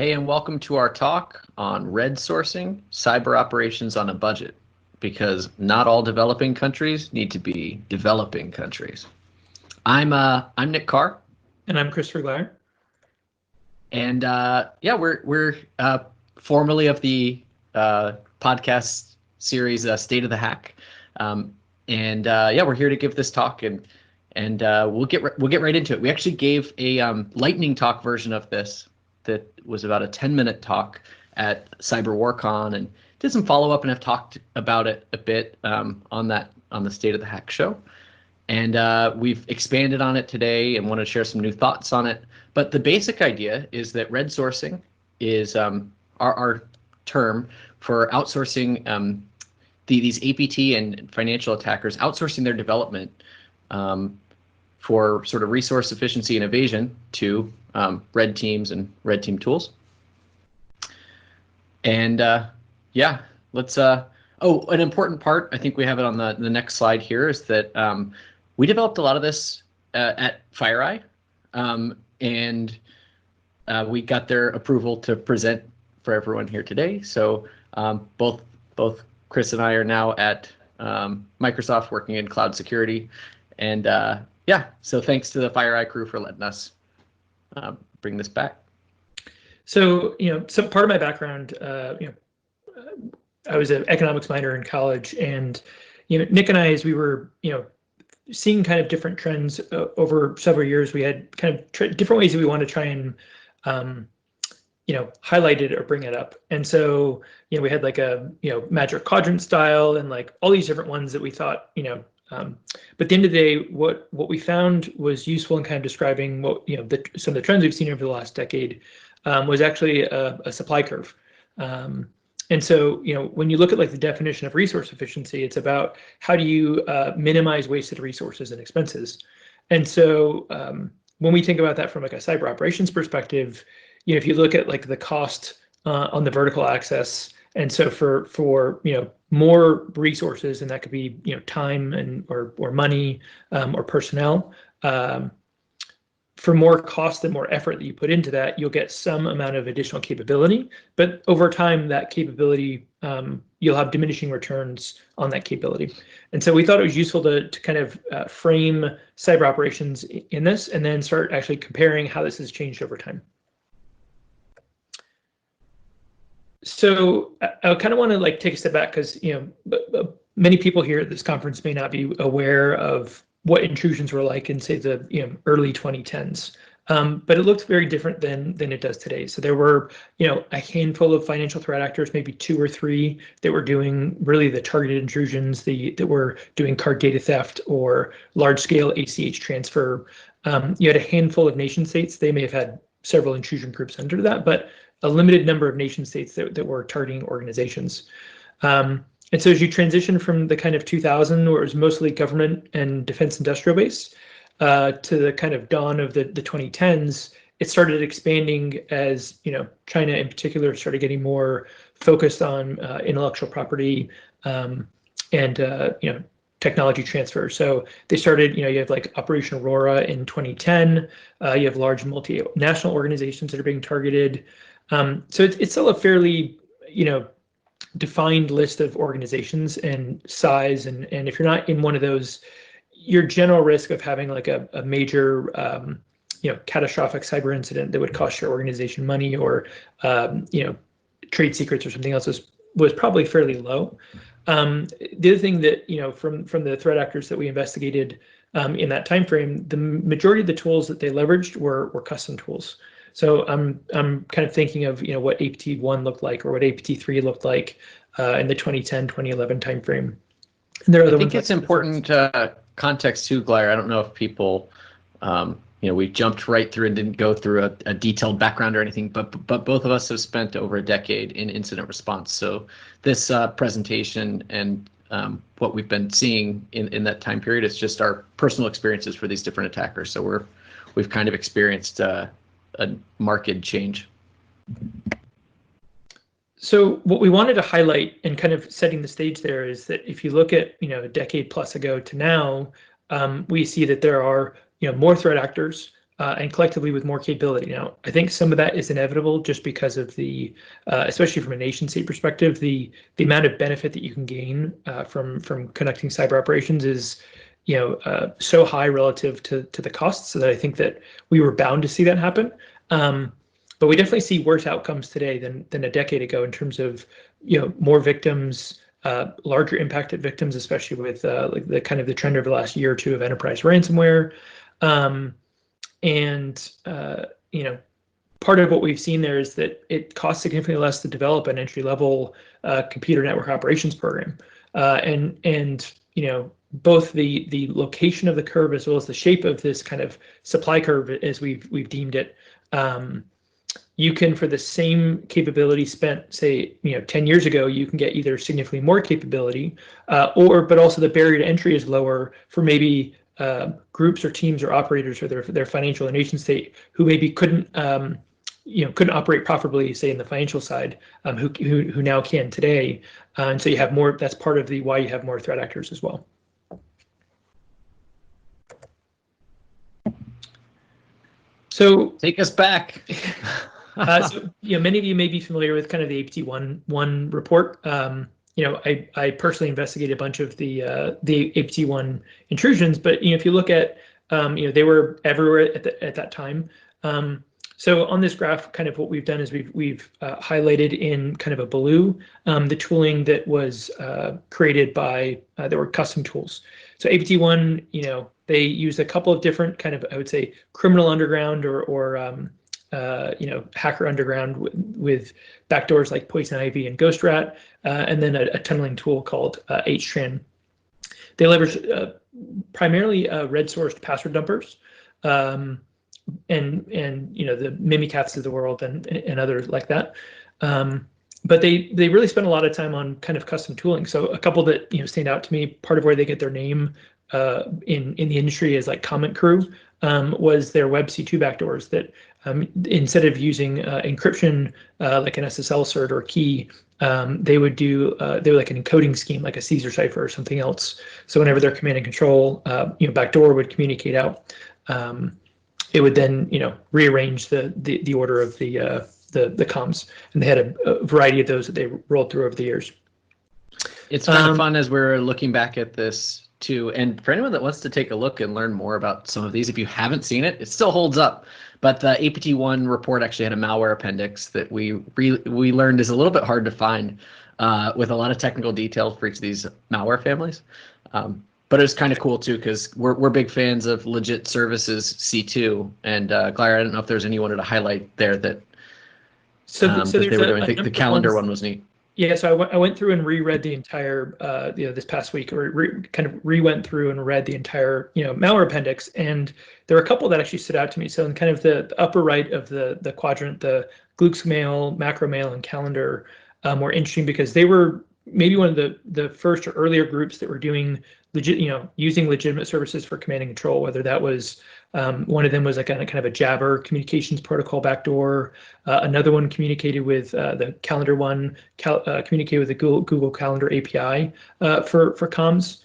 Hey, and welcome to our talk on RedSourcing, cyber operations on a budget, because not all developing countries need to be developing countries. I'm Nick Carr, and I'm Christopher Glyer, and yeah, we're formerly of the podcast series State of the Hack, yeah, we're here to give this talk, and we'll get right into it. We actually gave a lightning talk version of this that was about a 10-minute talk at CyberWarCon, and did some follow-up and have talked about it a bit on the State of the Hack show. And we've expanded on it today and want to share some new thoughts on it. But the basic idea is that RedSourcing is our term for outsourcing these APT and financial attackers, outsourcing their development for sort of resource efficiency and evasion to red teams and red team tools. And yeah, let's an important part, I think we have it on the next slide here, is that we developed a lot of this at FireEye, and we got their approval to present for everyone here today. So both Chris and I are now at Microsoft working in cloud security, and yeah, so thanks to the FireEye crew for letting us bring this back. So, some part of my background, I was an economics minor in college, and Nick and I, as we were seeing kind of different trends over several years, we had kind of different ways that we want to try and highlight it or bring it up. And so we had like a magic quadrant style and like all these different ones that we thought but at the end of the day, what we found was useful in kind of describing what some of the trends we've seen over the last decade was actually a supply curve. And so when you look at like the definition of resource efficiency, it's about how do you minimize wasted resources and expenses. And so when we think about that from like a cyber operations perspective, if you look at like the cost on the vertical axis, and so for more resources, and that could be time and or money or personnel, for more cost and more effort that you put into that, you'll get some amount of additional capability. But over time, that capability, you'll have diminishing returns on that capability. And so we thought it was useful to kind of frame cyber operations in this, and then start actually comparing how this has changed over time. So I kind of want to like take a step back, because many people here at this conference may not be aware of what intrusions were like in, say, the early 2010s, but it looked very different than it does today. So there were a handful of financial threat actors, maybe 2 or 3, that were doing really the targeted intrusions, that were doing card data theft or large-scale ACH transfer. You had a handful of nation states. They may have had several intrusion groups under that, but a limited number of nation states that were targeting organizations. And so as you transition from the kind of 2000, where it was mostly government and defense industrial base, to the kind of dawn of the 2010s, it started expanding as China in particular started getting more focused on intellectual property and technology transfer. So they started, you have like Operation Aurora in 2010. You have large multinational organizations that are being targeted. So it's still a fairly, defined list of organizations and size. And if you're not in one of those, your general risk of having like a major, catastrophic cyber incident that would cost your organization money or, trade secrets or something else was probably fairly low. The other thing that, from the threat actors that we investigated in that time frame, the majority of the tools that they leveraged were custom tools. So I'm kind of thinking of what APT1 looked like or what APT3 looked like in the 2010-2011 timeframe. And there are other I think it's important context too, Glyer. I don't know if people, we jumped right through and didn't go through a detailed background or anything, but both of us have spent over a decade in incident response. So this presentation and what we've been seeing in that time period is just our personal experiences for these different attackers. So we've kind of experienced a marked change. So what we wanted to highlight and kind of setting the stage there is that if you look at a decade plus ago to now, we see that there are more threat actors, and collectively with more capability. Now, I think some of that is inevitable just because of the, especially from a nation state perspective, the amount of benefit that you can gain from conducting cyber operations is, so high relative to the costs, so that I think that we were bound to see that happen. But we definitely see worse outcomes today than a decade ago in terms of, more victims, larger impacted victims, especially with like the kind of the trend over the last year or two of enterprise ransomware. Part of what we've seen there is that it costs significantly less to develop an entry-level computer network operations program, and both the location of the curve as well as the shape of this kind of supply curve, as we've deemed it. You can, for the same capability spent, say, 10 years ago, you can get either significantly more capability, but also the barrier to entry is lower for maybe groups or teams or operators or their financial or nation state who maybe couldn't operate properly, say in the financial side, who now can today, and so you have more. That's part of why you have more threat actors as well. So take us back. So many of you may be familiar with kind of the APT1 report. I personally investigated a bunch of the APT1 intrusions, but if you look at they were everywhere at that time. So on this graph, kind of what we've done is we've highlighted in kind of a blue the tooling that was created by there were custom tools. So APT1, they used a couple of different kind of, I would say, criminal underground or hacker underground with backdoors like Poison Ivy and Ghost Rat, and then a tunneling tool called HTRAN. They leveraged primarily RedSourced password dumpers, and the Mimikatz of the world and others like that. But they really spent a lot of time on kind of custom tooling. So a couple that stand out to me, part of where they get their name in the industry is like Comment Crew, was their WebC2 backdoors that instead of using encryption like an SSL cert or key, they would like an encoding scheme like a Caesar cipher or something else. So whenever their command and control backdoor would communicate out, it would then rearrange the order of the comms, and they had a variety of those that they rolled through over the years. It's kind of fun as we're looking back at this too. And for anyone that wants to take a look and learn more about some of these, if you haven't seen it, it still holds up. But the APT1 report actually had a malware appendix that we learned is a little bit hard to find with a lot of technical details for each of these malware families. But it was kind of cool too, because we're big fans of legit services C2. And Glyer, I don't know if there's anyone to highlight there that so they were doing. I think the calendar one was neat. Yeah, so I went through and reread the entire this past week, or kind of went through and read the entire malware appendix, and there were a couple that actually stood out to me. So in kind of the upper right of the quadrant, the Glux mail, macro mail, and calendar were interesting because they were maybe one of the first or earlier groups that were doing using legitimate services for command and control, whether that was one of them was like kind of a Jabber communications protocol backdoor. Another one communicated with the calendar one, communicated with the Google Calendar API for comms.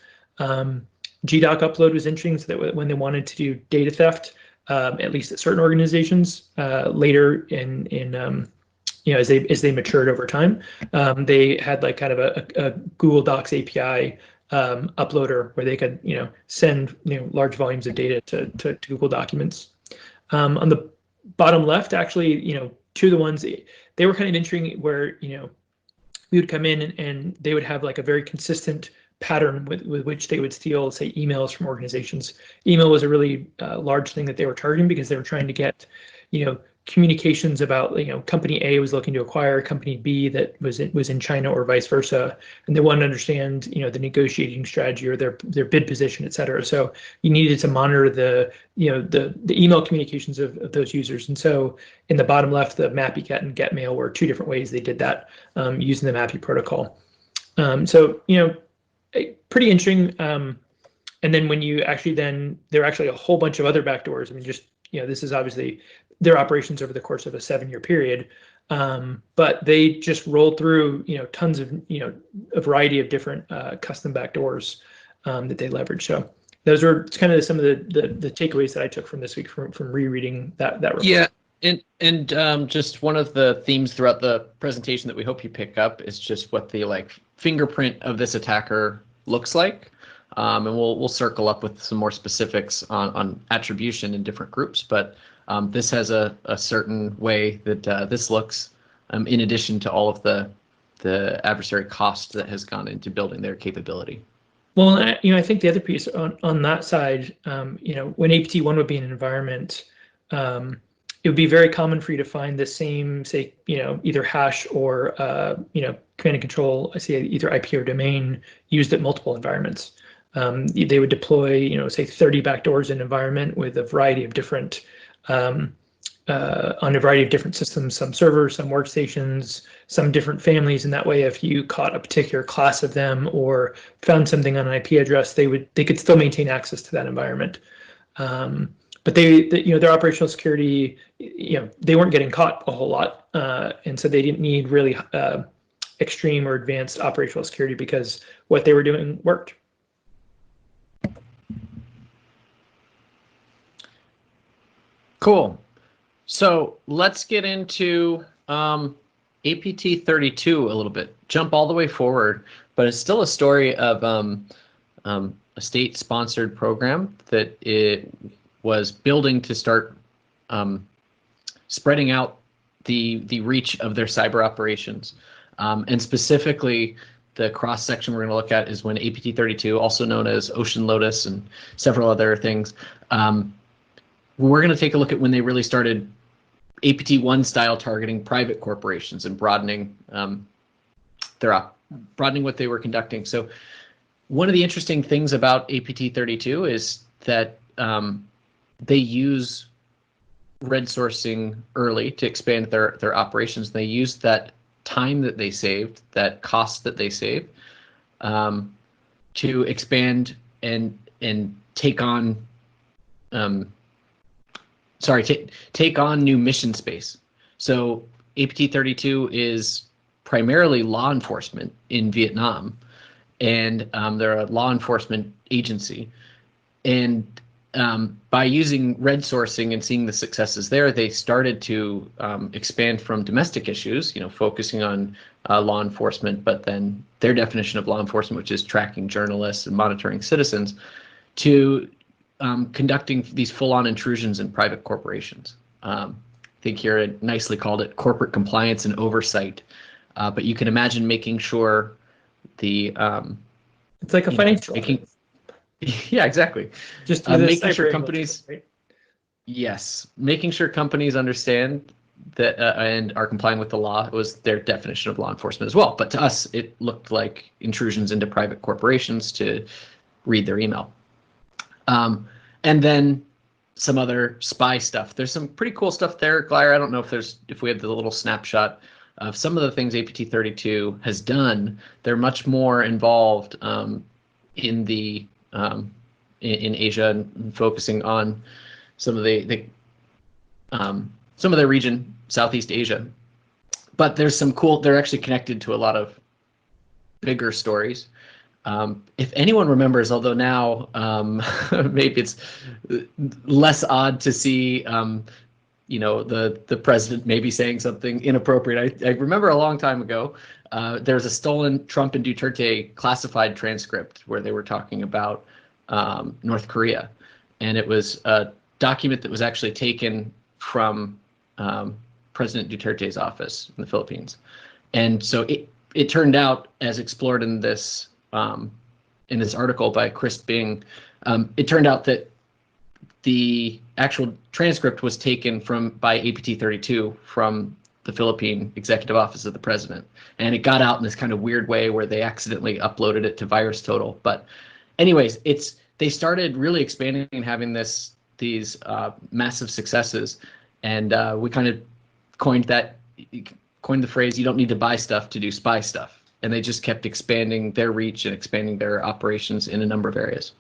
GDoc upload was interesting, so that when they wanted to do data theft, at least at certain organizations, later in as they matured over time, they had like kind of a Google Docs API uploader where they could send large volumes of data to Google Documents. On the bottom left, actually, two of the ones, they were kind of interesting where we would come in and they would have like a very consistent pattern with which they would steal, say, emails from organizations. Email was a really large thing that they were targeting because they were trying to get communications about company A was looking to acquire company B that was in China or vice versa, and they wanted to understand the negotiating strategy or their bid position, et cetera. So you needed to monitor the email communications of those users. And so in the bottom left, the MAPI-GET and GET-MAIL were two different ways they did that using the MAPI protocol. So pretty interesting. And then when you actually there are actually a whole bunch of other backdoors. I mean, just this is obviously their operations over the course of a 7-year period, but they just rolled through tons of a variety of different custom backdoors that they leverage. So those were kind of some of the takeaways that I took from this week from rereading that report. Yeah, and just one of the themes throughout the presentation that we hope you pick up is just what the fingerprint of this attacker looks like, and we'll circle up with some more specifics on attribution in different groups. But this has a certain way that this looks, in addition to all of the adversary cost that has gone into building their capability. Well, I think the other piece on that side, when APT1 would be in an environment, it would be very common for you to find the same, say, either hash or, command and control, I say either IP or domain used at multiple environments. They would deploy, say 30 backdoors in an environment with a variety of different, on a variety of different systems, some servers, some workstations, some different families. And that way, if you caught a particular class of them or found something on an IP address, they could still maintain access to that environment. But their operational security, they weren't getting caught a whole lot, and so they didn't need really extreme or advanced operational security because what they were doing worked. Cool. So let's get into APT32 a little bit. Jump all the way forward, but it's still a story of a state-sponsored program that it was building to start spreading out the reach of their cyber operations. And specifically, the cross-section we're going to look at is when APT32, also known as Ocean Lotus and several other things, we're going to take a look at when they really started APT1 style targeting private corporations and broadening what they were conducting. So one of the interesting things about APT32 is that they use RedSourcing early to expand their operations. They used that time that they saved, that cost that they saved, to expand and take on take on new mission space. So APT32 is primarily law enforcement in Vietnam, and they're a law enforcement agency. And by using RedSourcing and seeing the successes there, they started to expand from domestic issues, focusing on law enforcement, but then their definition of law enforcement, which is tracking journalists and monitoring citizens, to conducting these full-on intrusions in private corporations. I think here it nicely called it corporate compliance and oversight, but you can imagine making sure the it's like a financial yeah, exactly. Just making sure companies, right? Yes, making sure companies understand that and are complying with the law was their definition of law enforcement as well. But to us, it looked like intrusions into private corporations to read their email. And then some other spy stuff. There's some pretty cool stuff there, Glyer. I don't know if we have the little snapshot of some of the things APT32 has done. They're much more involved in the in Asia and focusing on some of their region, Southeast Asia. But there's some cool. They're actually connected to a lot of bigger stories. If anyone remembers, although now maybe it's less odd to see, the president maybe saying something inappropriate. I remember a long time ago, there was a stolen Trump and Duterte classified transcript where they were talking about North Korea, and it was a document that was actually taken from President Duterte's office in the Philippines, and so it turned out, as explored in this article by Chris Bing, it turned out that the actual transcript was taken by APT32 from the Philippine Executive Office of the President, and it got out in this kind of weird way where they accidentally uploaded it to VirusTotal. But anyways, they started really expanding and having these massive successes, and we kind of coined the phrase, "You don't need to buy stuff to do spy stuff." And they just kept expanding their reach and expanding their operations in a number of areas.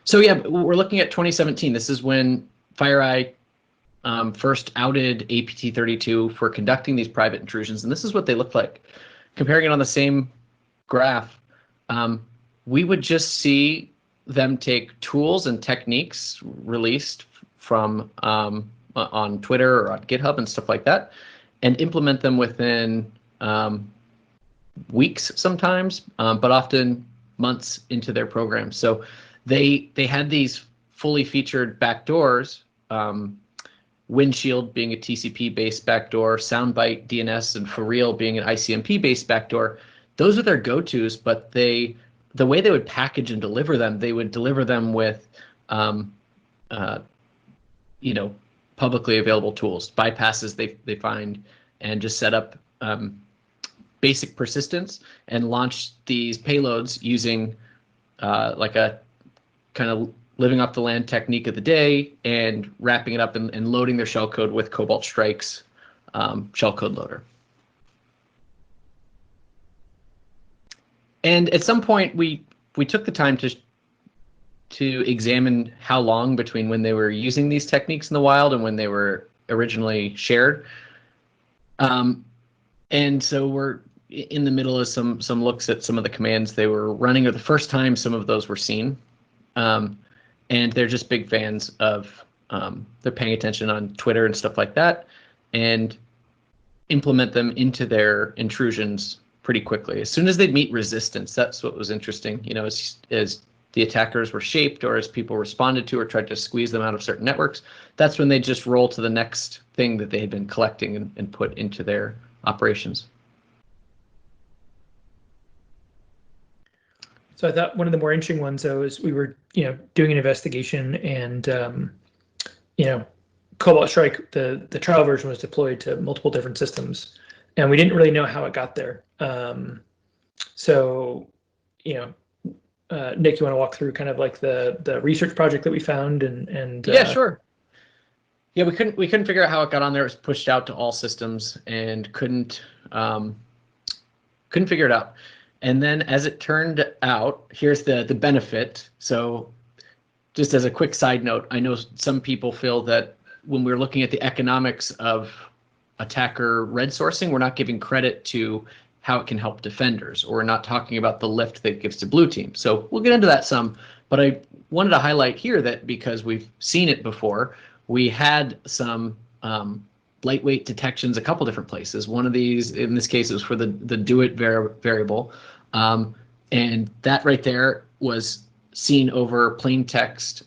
So yeah, we're looking at 2017. This is when FireEye first outed APT32 for conducting these private intrusions, and this is what they looked like. Comparing it on the same graph, we would just see them take tools and techniques released from on Twitter or on GitHub and stuff like that, and implement them within weeks sometimes, but often months into their program. So they had these fully featured backdoors, Windshield being a TCP-based backdoor, Soundbite DNS, and For Real being an ICMP-based backdoor. Those are their go-tos, but the way they would package and deliver them, they would deliver them with, publicly available tools, bypasses they find, and just set up basic persistence and launch these payloads using like a kind of living off the land technique of the day and wrapping it up and loading their shellcode with Cobalt Strike's shellcode loader. And at some point, we took the time to examine how long between when they were using these techniques in the wild and when they were originally shared. And so we're in the middle of some looks at some of the commands they were running, or the first time some of those were seen. And they're just big fans of, they're paying attention on Twitter and stuff like that, and implement them into their intrusions pretty quickly. As soon as they'd meet resistance, that's what was interesting. As the attackers were shaped, or as people responded to or tried to squeeze them out of certain networks, that's when they just roll to the next thing that they had been collecting and put into their operations. So I thought one of the more interesting ones, though, is we were, doing an investigation, and Cobalt Strike, the trial version, was deployed to multiple different systems, and we didn't really know how it got there. So, Nick, you want to walk through kind of like the research project that we found, and yeah, sure. Yeah, we couldn't figure out how it got on there. It was pushed out to all systems and couldn't figure it out. And then, as it turned out, here's the benefit. So just as a quick side note, I know some people feel that when we're looking at the economics of attacker RedSourcing, we're not giving credit to how it can help defenders, or we're not talking about the lift that it gives to blue team. So we'll get into that some, but I wanted to highlight here that because we've seen it before, we had some lightweight detections a couple different places. One of these, in this case, was for the do-it variable. And that right there was seen over plain text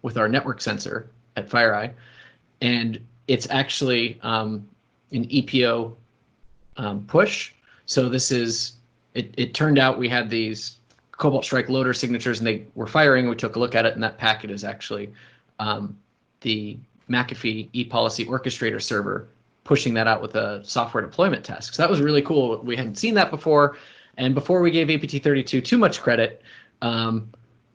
with our network sensor at FireEye. And it's actually an EPO push. So this is, it turned out we had these Cobalt Strike loader signatures and they were firing. We took a look at it, and that packet is actually the McAfee ePolicy orchestrator server pushing that out with a software deployment task. So that was really cool. We hadn't seen that before. And before we gave APT32 too much credit,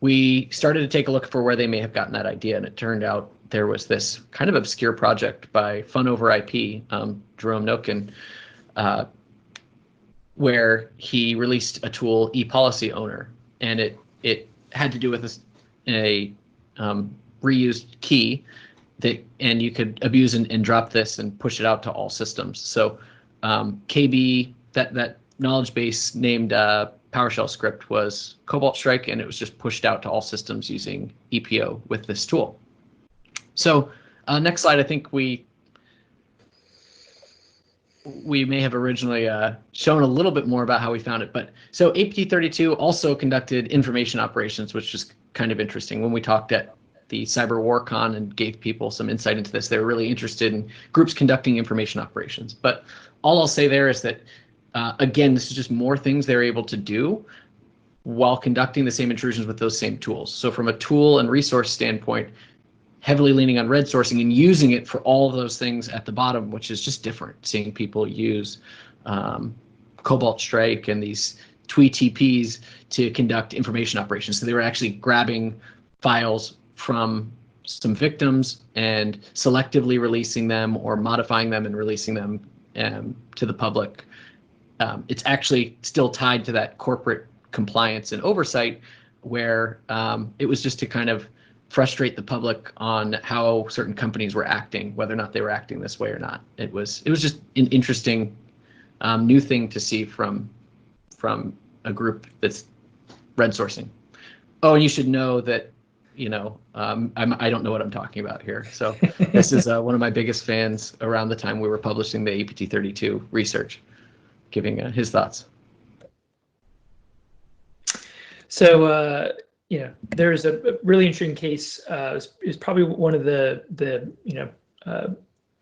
we started to take a look for where they may have gotten that idea. And it turned out there was this kind of obscure project by Fun Over IP, Jerome Noken, where he released a tool, ePolicy Owner. And it had to do with a reused key and you could abuse and drop this and push it out to all systems. So KB, that knowledge base named PowerShell script was Cobalt Strike, and it was just pushed out to all systems using EPO with this tool. So next slide, I think we may have originally shown a little bit more about how we found it. But so APT32 also conducted information operations, which is kind of interesting. When we talked at the Cyber WarCon and gave people some insight into this, they were really interested in groups conducting information operations. But all I'll say there is that, again, this is just more things they're able to do while conducting the same intrusions with those same tools. So from a tool and resource standpoint, heavily leaning on RedSourcing and using it for all of those things at the bottom, which is just different. Seeing people use Cobalt Strike and these TPs to conduct information operations. So they were actually grabbing files from some victims and selectively releasing them or modifying them and releasing them to the public. It's actually still tied to that corporate compliance and oversight, where it was just to kind of frustrate the public on how certain companies were acting, whether or not they were acting this way or not. It was just an interesting new thing to see from a group that's RedSourcing. Oh, and you should know that, I don't know what I'm talking about here. So this is one of my biggest fans around the time we were publishing the APT32 research, giving his thoughts. So, there's a really interesting case. Is probably one of the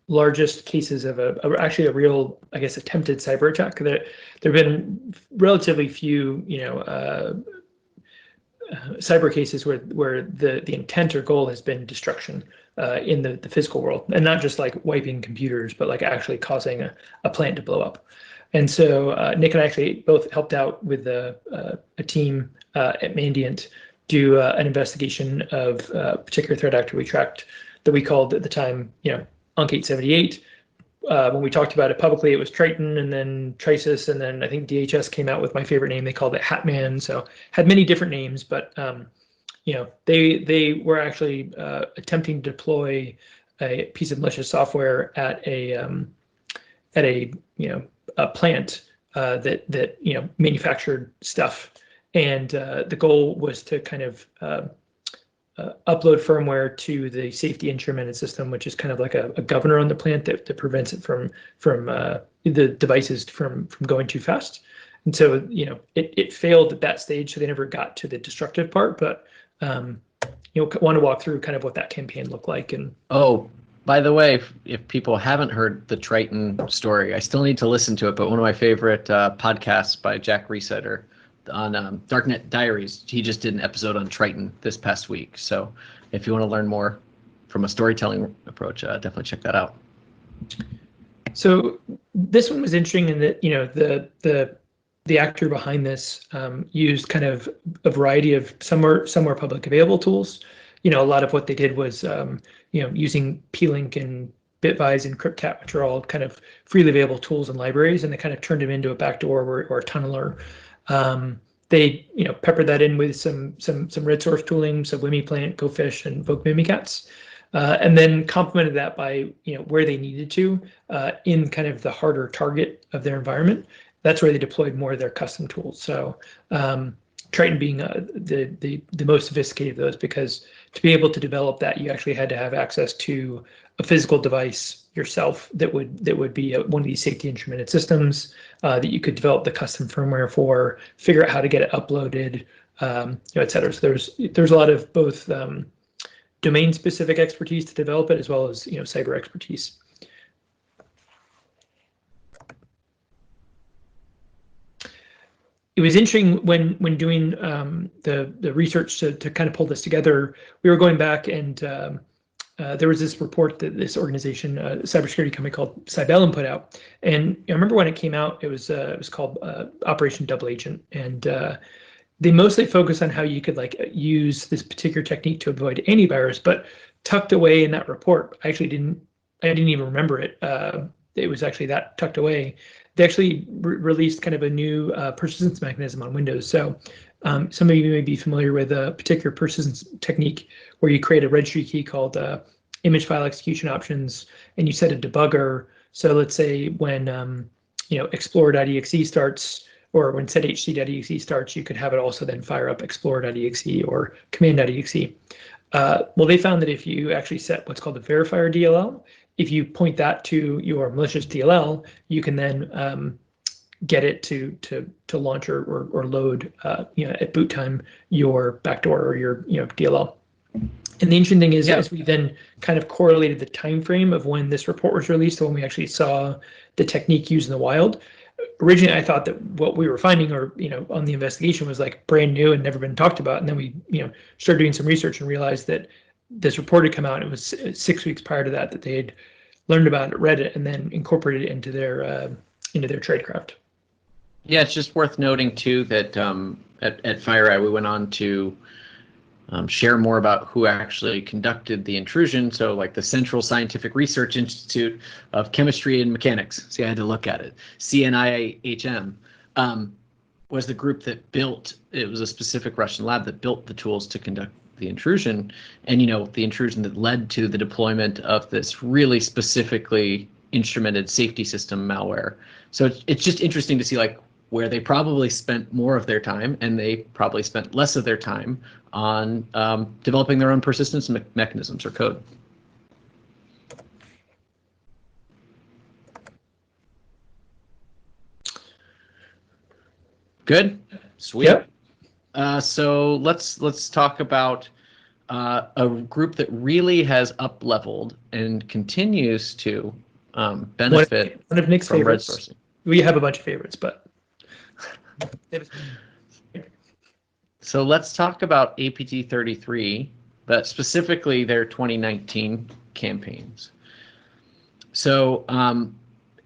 largest cases of actually a real, I guess, attempted cyber attack. There have been relatively few, cyber cases where the intent or goal has been destruction in the physical world, and not just like wiping computers, but like actually causing a plant to blow up. And so Nick and I actually both helped out with a team at Mandiant do an investigation of a particular threat actor we tracked that we called at the time, UNC 878. When we talked about it publicly, it was Triton, and then Trisis, and then I think DHS came out with my favorite name. They called it Hatman. So had many different names, but they were actually attempting to deploy a piece of malicious software at a plant that manufactured stuff, and the goal was to kind of upload firmware to the safety instrumented system, which is kind of like a governor on the plant that prevents it from the devices from going too fast. And so it failed at that stage, so they never got to the destructive part. But want to walk through kind of what that campaign looked like. And by the way, if people haven't heard the Triton story, I still need to listen to it. But one of my favorite podcasts by Jack Resetter on Darknet Diaries, he just did an episode on Triton this past week. So if you want to learn more from a storytelling approach, definitely check that out. So this one was interesting in that the actor behind this used kind of a variety of some were public available tools. A lot of what they did was using plink and Bitvise and CryptCat, which are all kind of freely available tools and libraries, and they kind of turned them into a backdoor or a tunneler. They peppered that in with some red source tooling, so WimiPlant, GoFish, and Vogue Mimikatz, and then complemented that by where they needed to in kind of the harder target of their environment. That's where they deployed more of their custom tools. So Triton being the most sophisticated of those, because to be able to develop that, you actually had to have access to a physical device yourself that would be one of these safety instrumented systems that you could develop the custom firmware for, figure out how to get it uploaded, et cetera. So there's a lot of both domain specific expertise to develop it, as well as cyber expertise. It was interesting when doing the research to kind of pull this together. We were going back, and there was this report that this organization, a cybersecurity company called Cybellum, put out. And I remember when it came out, it was called Operation Double Agent, and they mostly focused on how you could use this particular technique to avoid antivirus. But tucked away in that report, I didn't even remember it. It was actually that tucked away. They actually released kind of a new persistence mechanism on Windows. So some of you may be familiar with a particular persistence technique where you create a registry key called image file execution options, and you set a debugger. So let's say when explorer.exe starts, or when sethc.exe starts, you could have it also then fire up explorer.exe or command.exe. Well, they found that if you actually set what's called a verifier DLL, if you point that to your malicious DLL, you can then get it to launch or load at boot time your backdoor or your DLL. And the interesting thing is, as we then kind of correlated the time frame of when this report was released to when we actually saw the technique used in the wild. Originally, I thought that what we were finding, or on the investigation, was like brand new and never been talked about. And then we started doing some research and realized that this report had come out. It was 6 weeks prior to that they had learned about it, read it, and then incorporated it into their tradecraft. Yeah, it's just worth noting too that at FireEye we went on to share more about who actually conducted the intrusion. So like the Central Scientific Research Institute of Chemistry and Mechanics. See, I had to look at it. CNIHM was the group that built. It was a specific Russian lab that built the tools to conduct the intrusion, and the intrusion that led to the deployment of this really specifically instrumented safety system malware. So it's just interesting to see where they probably spent more of their time, and they probably spent less of their time on developing their own persistence mechanisms or code. Good, sweet. Yep. So let's talk about a group that really has up-leveled and continues to benefit one of Nick's from favorites. RedSourcing. We have a bunch of favorites, but so let's talk about APT33, but specifically their 2019 campaigns. So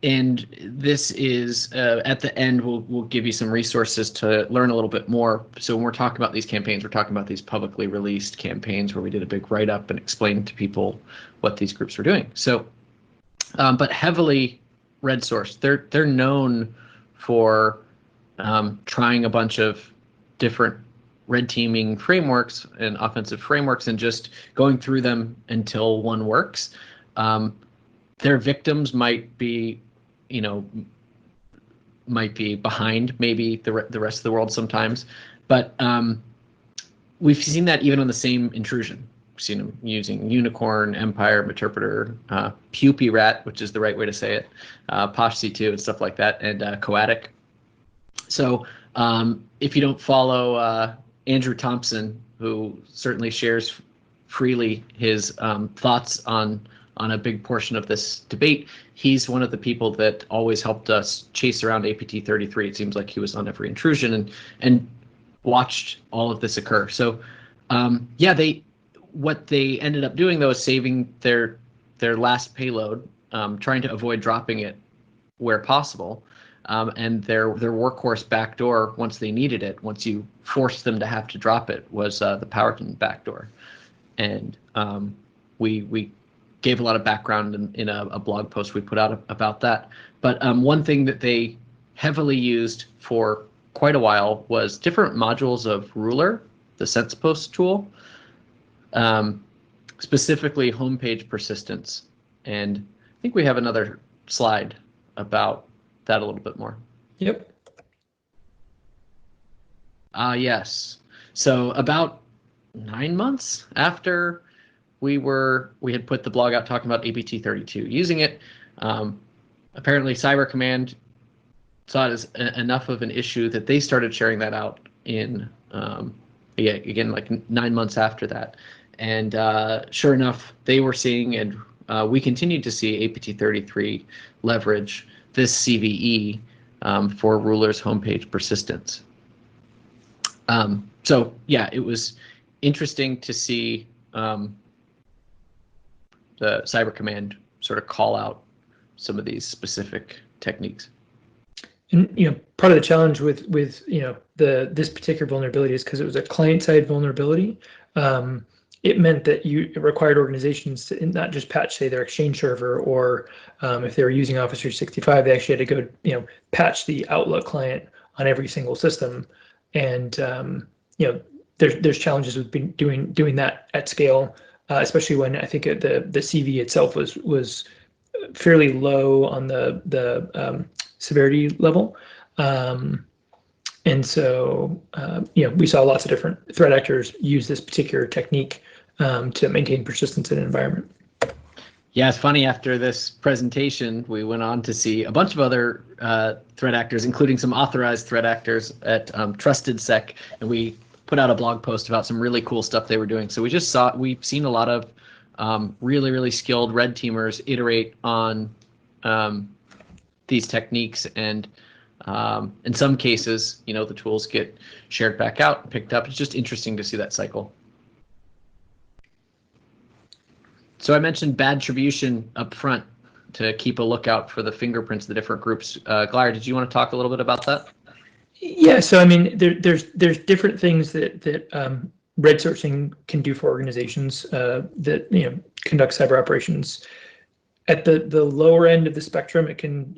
and this is at the end, we'll give you some resources to learn a little bit more. So when we're talking about these campaigns, we're talking about these publicly released campaigns where we did a big write-up and explained to people what these groups were doing. So, but heavily RedSource, they're known for trying a bunch of different red teaming frameworks and offensive frameworks and just going through them until one works. Their victims might be, might be behind maybe the rest of the world sometimes, but we've seen that even on the same intrusion. We've seen them using Unicorn, Empire, Meterpreter, PupiRat, which is the right way to say it, PoshC2 and stuff like that, and Coatic. So if you don't follow Andrew Thompson, who certainly shares freely his thoughts on a big portion of this debate, he's one of the people that always helped us chase around APT33. It seems like he was on every intrusion and watched all of this occur. So yeah, what they ended up doing though is saving their last payload, trying to avoid dropping it where possible. And their workhorse backdoor, once they needed it, once you forced them to have to drop it, was the Powerton backdoor. And we gave a lot of background in a blog post we put out about that. But one thing that they heavily used for quite a while was different modules of Ruler, the SensePost tool, specifically homepage persistence. And I think we have another slide about that a little bit more. Yep. Yes. So about 9 months after we had put the blog out talking about APT32 using it, apparently Cyber Command saw it as enough of an issue that they started sharing that out in again like 9 months after that. And sure enough, they were seeing, and we continued to see APT33 leverage this CVE for Ruler's homepage persistence. So yeah, it was interesting to see the Cyber Command sort of call out some of these specific techniques. And part of the challenge with this particular vulnerability is because it was a client-side vulnerability. It meant that it required organizations to not just patch, say, their Exchange server, or if they were using Office 365, they actually had to go, patch the Outlook client on every single system. And there's challenges with doing that at scale, especially when I think the CV itself was fairly low on the severity level. And so we saw lots of different threat actors use this particular technique to maintain persistence in an environment. Yeah, it's funny, after this presentation, we went on to see a bunch of other threat actors, including some authorized threat actors at TrustedSec, and we put out a blog post about some really cool stuff they were doing. So we've seen a lot of really, really skilled red teamers iterate on these techniques, and in some cases, the tools get shared back out and picked up. It's just interesting to see that cycle. So I mentioned bad attribution up front to keep a lookout for the fingerprints of the different groups. Glyer, did you want to talk a little bit about that? Yeah, so I mean, there's different things that RedSourcing can do for organizations that conduct cyber operations. At the lower end of the spectrum, it can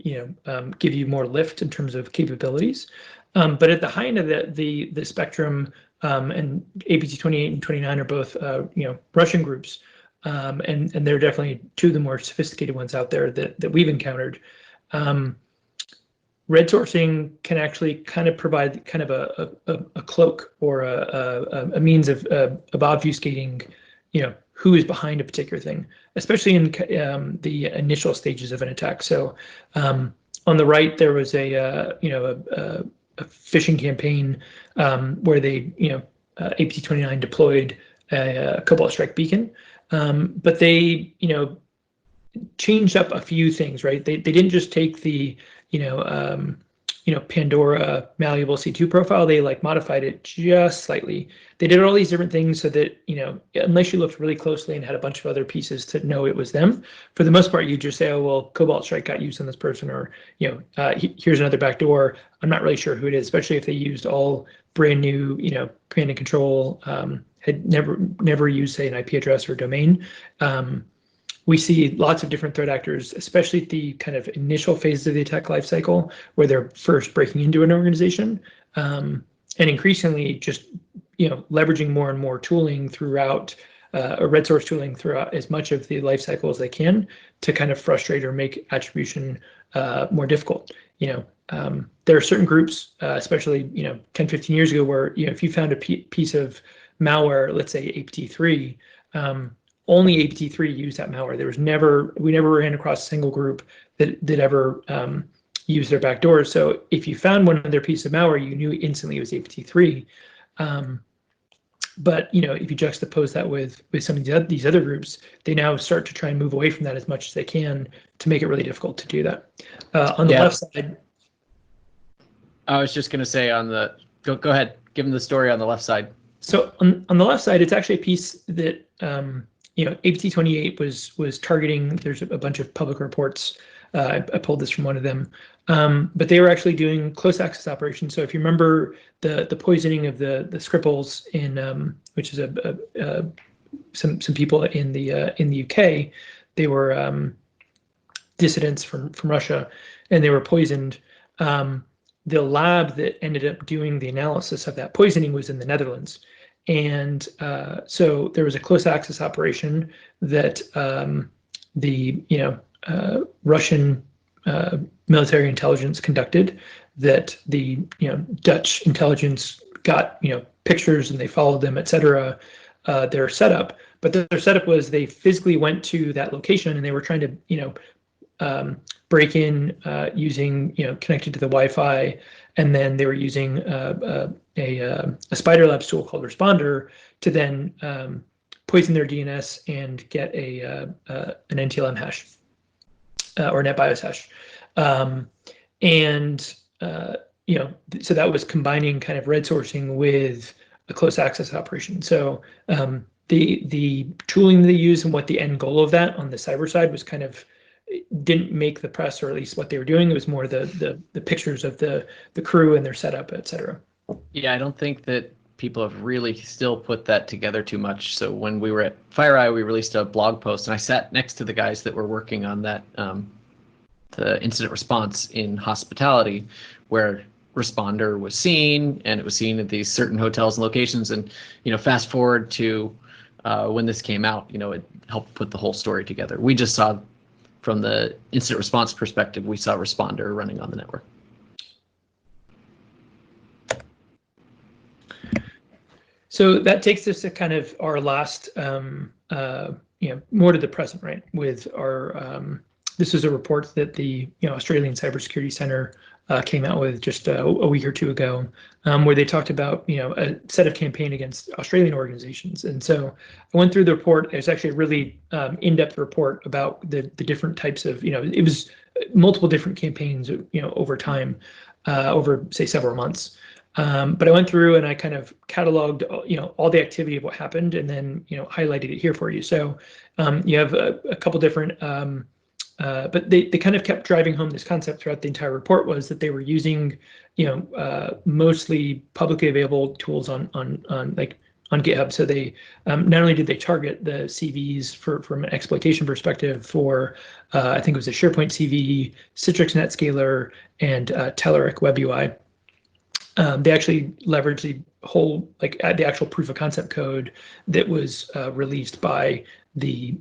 give you more lift in terms of capabilities, but at the high end of the spectrum, and APT 28 and 29 are both Russian groups. And they're definitely two of the more sophisticated ones out there that we've encountered. RedSourcing can actually kind of provide kind of a cloak or a means of obfuscating, who is behind a particular thing, especially in the initial stages of an attack. So on the right, there was a phishing campaign where they, APT29 deployed a Cobalt Strike beacon, but they, changed up a few things, right? They didn't just take the, Pandora malleable C2 profile. They like modified it just slightly. They did all these different things so that, unless you looked really closely and had a bunch of other pieces to know it was them, for the most part, you just say, oh, well, Cobalt Strike got used on this person, or, here's another backdoor. I'm not really sure who it is, especially if they used all brand new, command and control, had never used, say, an IP address or domain. We see lots of different threat actors, especially at the kind of initial phases of the attack lifecycle, where they're first breaking into an organization, and increasingly just leveraging more and more tooling throughout, or red source tooling throughout as much of the lifecycle as they can to kind of frustrate or make attribution more difficult. There are certain groups, especially 10, 15 years ago, where if you found a piece of malware, let's say APT3. Only APT3 used that malware. We never ran across a single group that ever used their backdoors. So if you found one of their pieces of malware, you knew instantly it was APT3. But if you juxtapose that with some of these other groups, they now start to try and move away from that as much as they can to make it really difficult to do that. On the left side, I was just going to say go ahead, give them the story on the left side. So on the left side, it's actually a piece that APT28 was targeting. There's a bunch of public reports. I pulled this from one of them, but they were actually doing close access operations. So if you remember the poisoning of the Skripals in, which is some people in the UK, they were dissidents from Russia, and they were poisoned. The lab that ended up doing the analysis of that poisoning was in the Netherlands. And so there was a close access operation that the Russian military intelligence conducted, that the Dutch intelligence got pictures and they followed them, etc. Their setup, but their setup was they physically went to that location and they were trying to break in using connected to the Wi-Fi, and then they were using a Spider Labs tool called Responder to then poison their DNS and get an NTLM hash or NetBIOS hash, so that was combining kind of red sourcing with a close access operation. So the tooling they use and what the end goal of that on the cyber side was kind of didn't make the press, or at least what they were doing. It was more the pictures of the crew and their setup, etc. Yeah, I don't think that people have really still put that together too much. So when we were at FireEye, we released a blog post, and I sat next to the guys that were working on that, the incident response in hospitality, where Responder was seen, and it was seen at these certain hotels and locations. And fast forward to when this came out, it helped put the whole story together. We just saw, from the incident response perspective, we saw Responder running on the network. So that takes us to kind of our last, more to the present, right? With our, this is a report that the Australian Cybersecurity Center came out with just a week or two ago, where they talked about a set of campaign against Australian organizations. And so I went through the report. It's actually a really in-depth report about the different types of, it was multiple different campaigns, over time, over say several months. But I went through and I kind of cataloged, all the activity of what happened, and then, highlighted it here for you. So you have a couple different, but they kind of kept driving home this concept throughout the entire report, was that they were using, mostly publicly available tools on GitHub. So they not only did they target the CVs from an exploitation perspective for, I think it was a SharePoint CV, Citrix NetScaler, and Telerik WebUI. They actually leveraged the whole, the actual proof of concept code that was released by the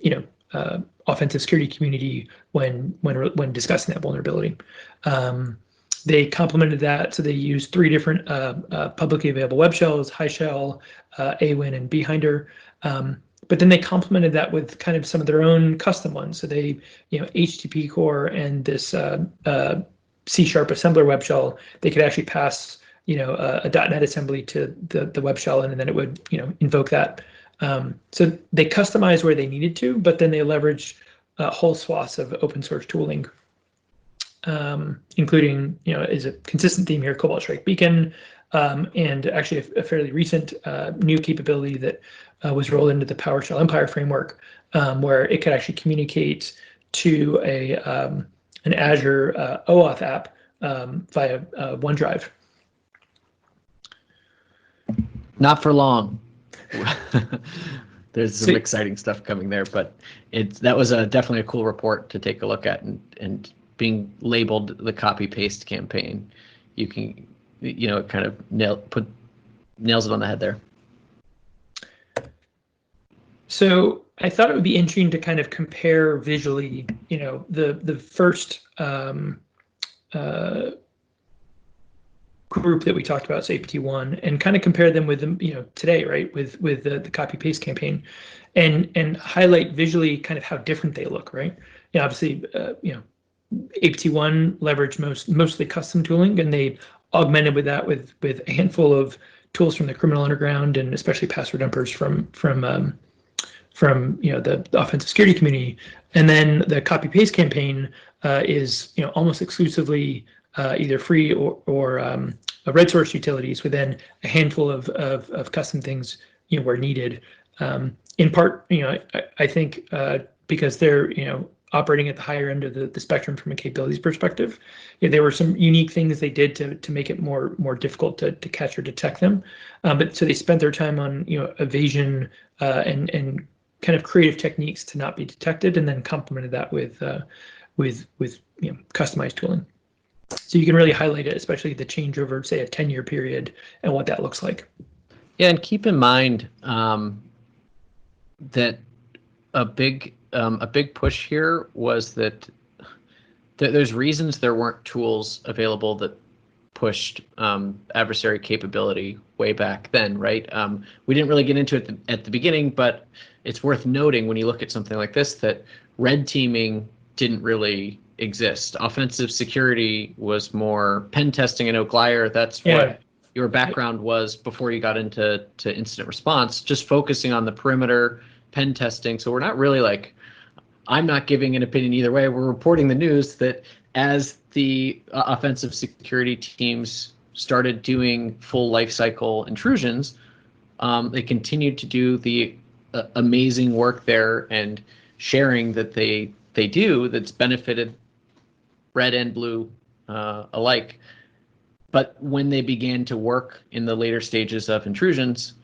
offensive security community when discussing that vulnerability. They complemented that, so they used 3 different publicly available web shells: High Shell, AWIN, and Behinder. But then they complemented that with kind of some of their own custom ones. So they, HTTP core and this C# assembler web shell, they could actually pass, a .NET assembly to the web shell, and then it would, invoke that. So they customized where they needed to, but then they leveraged whole swaths of open source tooling, including, is a consistent theme here, Cobalt Strike Beacon, and actually a fairly recent new capability that was rolled into the PowerShell Empire framework, where it could actually communicate to an Azure OAuth app via OneDrive. Not for long. There's some exciting stuff coming there, but that was definitely a cool report to take a look at, and being labeled the copy paste campaign, you can, it kind of nails it on the head there. So I thought it would be interesting to kind of compare visually, the first group that we talked about, so APT1, and kind of compare them with them, today, right, with the copy paste campaign, and highlight visually kind of how different they look, right? Obviously, APT1 leveraged mostly custom tooling, and they augmented with that with a handful of tools from the criminal underground, and especially password dumpers from the offensive security community. And then the copy paste campaign is almost exclusively either free or RedSource utilities, within a handful of custom things where needed. In part, I think because they're operating at the higher end of the spectrum from a capabilities perspective, there were some unique things they did to make it more difficult to catch or detect them. But so they spent their time on evasion and kind of creative techniques to not be detected, and then complemented that with customized tooling. So you can really highlight it, especially the change over, say, a 10-year period, and what that looks like. Yeah, and keep in mind that a big push here was that there's reasons there weren't tools available that pushed adversary capability way back then, right? We didn't really get into it at the beginning, but it's worth noting when you look at something like this that red teaming didn't really exist. Offensive security was more pen testing. I know, Glyer, that's what your background was before you got into incident response, just focusing on the perimeter pen testing. So we're not really like, I'm not giving an opinion either way. We're reporting the news that as the offensive security teams started doing full life cycle intrusions, they continued to do the amazing work there and sharing that they do that's benefited red and blue alike. But when they began to work in the later stages of intrusions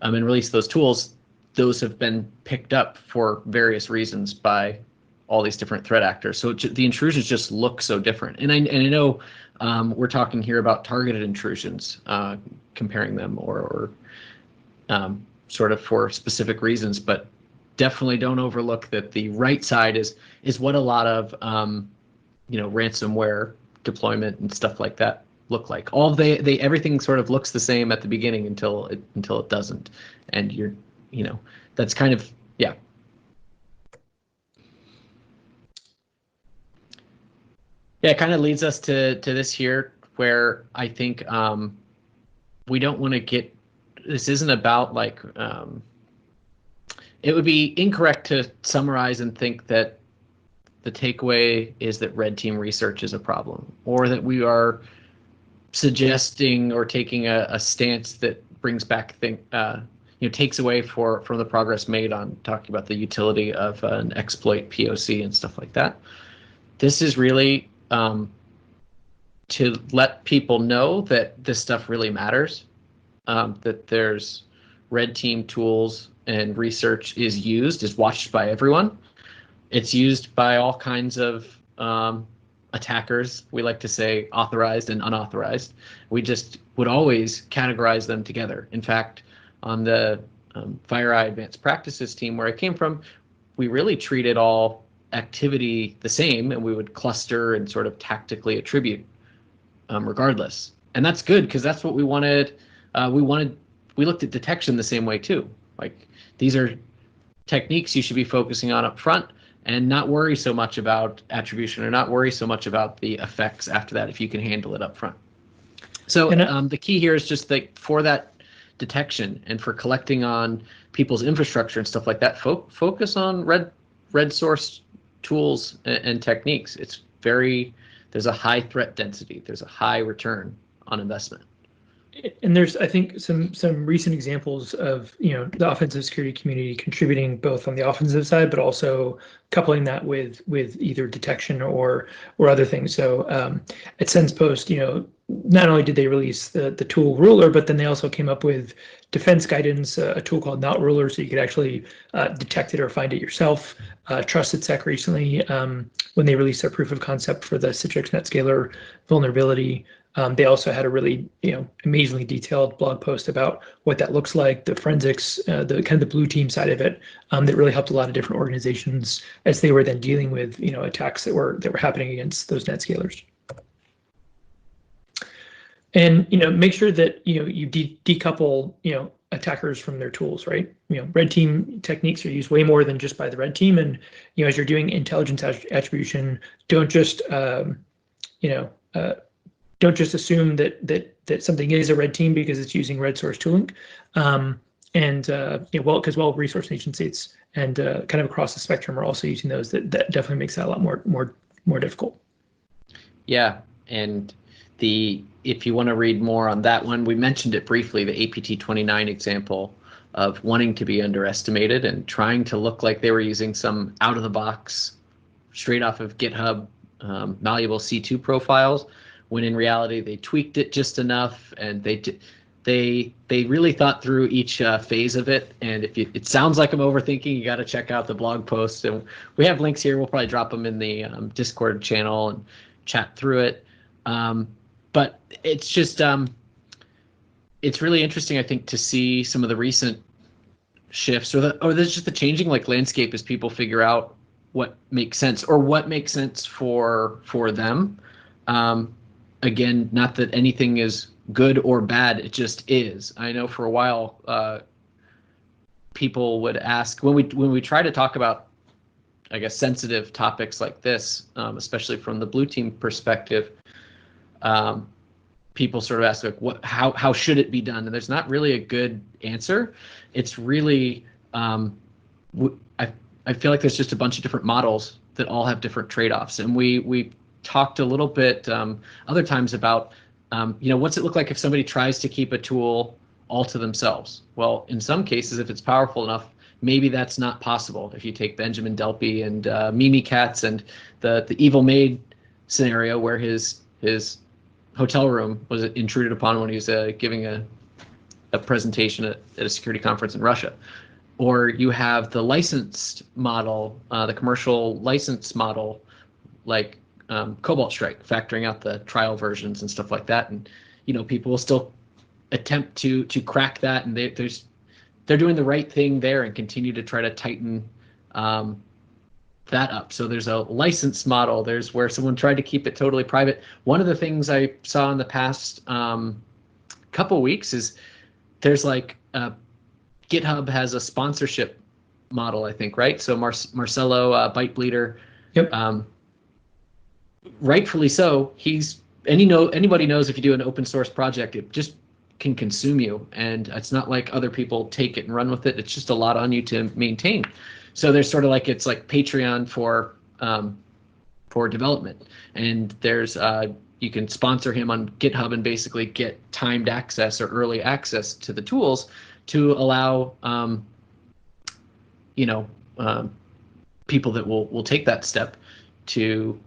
and release those tools, those have been picked up for various reasons by all these different threat actors. So the intrusions just look so different. And I know we're talking here about targeted intrusions, comparing them or sort of for specific reasons, but definitely don't overlook that the right side is what a lot of ransomware deployment and stuff like that look like. Everything sort of looks the same at the beginning until it doesn't, and that's kind of it kind of leads us to this here, where I think we don't want to get, this isn't about like it would be incorrect to summarize and think that the takeaway is that red team research is a problem, or that we are suggesting or taking a stance that brings back takes away from the progress made on talking about the utility of an exploit POC and stuff like that. This is really to let people know that this stuff really matters, that there's red team tools and research is watched by everyone. It's used by all kinds of attackers. We like to say authorized and unauthorized. We just would always categorize them together. In fact, on the FireEye Advanced Practices team where I came from, we really treated all activity the same, and we would cluster and sort of tactically attribute regardless. And that's good because that's what we wanted. We looked at detection the same way too. Like these are techniques you should be focusing on up front and not worry so much about attribution or not worry so much about the effects after that if you can handle it up front. So the key here is just that for that detection and for collecting on people's infrastructure and stuff like that, focus on red source tools and techniques. There's a high threat density. There's a high return on investment. And there's, I think, some recent examples of the offensive security community contributing both on the offensive side, but also coupling that with either detection or other things. So at SensePost, not only did they release the tool Ruler, but then they also came up with defense guidance, a tool called Not Ruler, so you could actually detect it or find it yourself. TrustedSec recently, when they released their proof of concept for the Citrix NetScaler vulnerability, they also had a really, amazingly detailed blog post about what that looks like, the forensics, the kind of the blue team side of it, that really helped a lot of different organizations as they were then dealing with, attacks that were happening against those NetScalers. And make sure that you decouple attackers from their tools, right? Red team techniques are used way more than just by the red team, and as you're doing intelligence attribution, don't just assume that something is a red team because it's using red source tooling, because resource nation states and kind of across the spectrum are also using those. That definitely makes that a lot more difficult. Yeah, and if you want to read more on that one, we mentioned it briefly, the APT29 example of wanting to be underestimated and trying to look like they were using some out of the box, straight off of GitHub, malleable C2 profiles, when in reality they tweaked it just enough and they really thought through each phase of it. And if it sounds like I'm overthinking, you got to check out the blog post, and we have links here. We'll probably drop them in the Discord channel and chat through it. But it's just it's really interesting, I think, to see some of the recent shifts or there's just the changing landscape as people figure out what makes sense or what makes sense for them. Again, not that anything is good or bad, it just is. I know for a while people would ask when we try to talk about, I guess, sensitive topics like this, especially from the blue team perspective, people sort of ask how should it be done? And there's not really a good answer. It's really I feel like there's just a bunch of different models that all have different trade-offs, and we talked a little bit other times about what's it look like if somebody tries to keep a tool all to themselves. Well, in some cases, if it's powerful enough, maybe that's not possible. If you take Benjamin Delpy and Mimikatz and the evil maid scenario where his hotel room was intruded upon when he was giving a presentation at a security conference in Russia. Or you have the licensed model, the commercial license model, like Cobalt Strike, factoring out the trial versions and stuff like that. And people will still attempt to crack that, and they're doing the right thing there and continue to try to tighten that up. So there's a license model. There's where someone tried to keep it totally private. One of the things I saw in the past couple weeks is there's GitHub has a sponsorship model, I think, right? So Marcelo Bytebleeder, yep. Rightfully so. Anybody knows if you do an open source project, it just can consume you, and it's not like other people take it and run with it. It's just a lot on you to maintain. So there's sort of it's like Patreon for development, and there's you can sponsor him on GitHub and basically get timed access or early access to the tools to allow people that will take that step to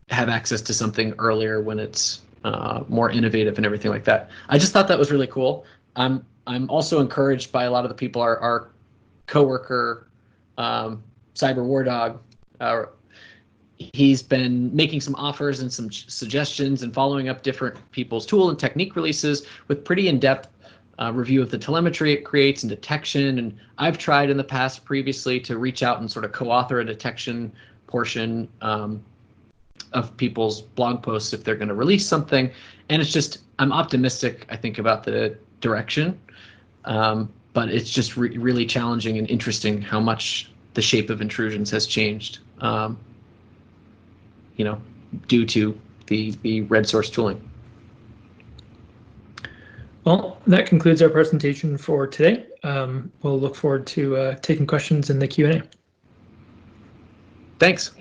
have access to something earlier when it's more innovative and everything like that. I just thought that was really cool. I'm also encouraged by a lot of the people, our coworker, Cyber War Dog. He's been making some offers and some suggestions and following up different people's tool and technique releases with pretty in-depth review of the telemetry it creates and detection. And I've tried in the past previously to reach out and sort of co-author a detection portion of people's blog posts if they're going to release something. And it's just, I'm optimistic, I think, about the direction. But it's just really challenging and interesting how much the shape of intrusions has changed, due to the RedSource tooling. Well, that concludes our presentation for today. We'll look forward to taking questions in the Q&A. Thanks.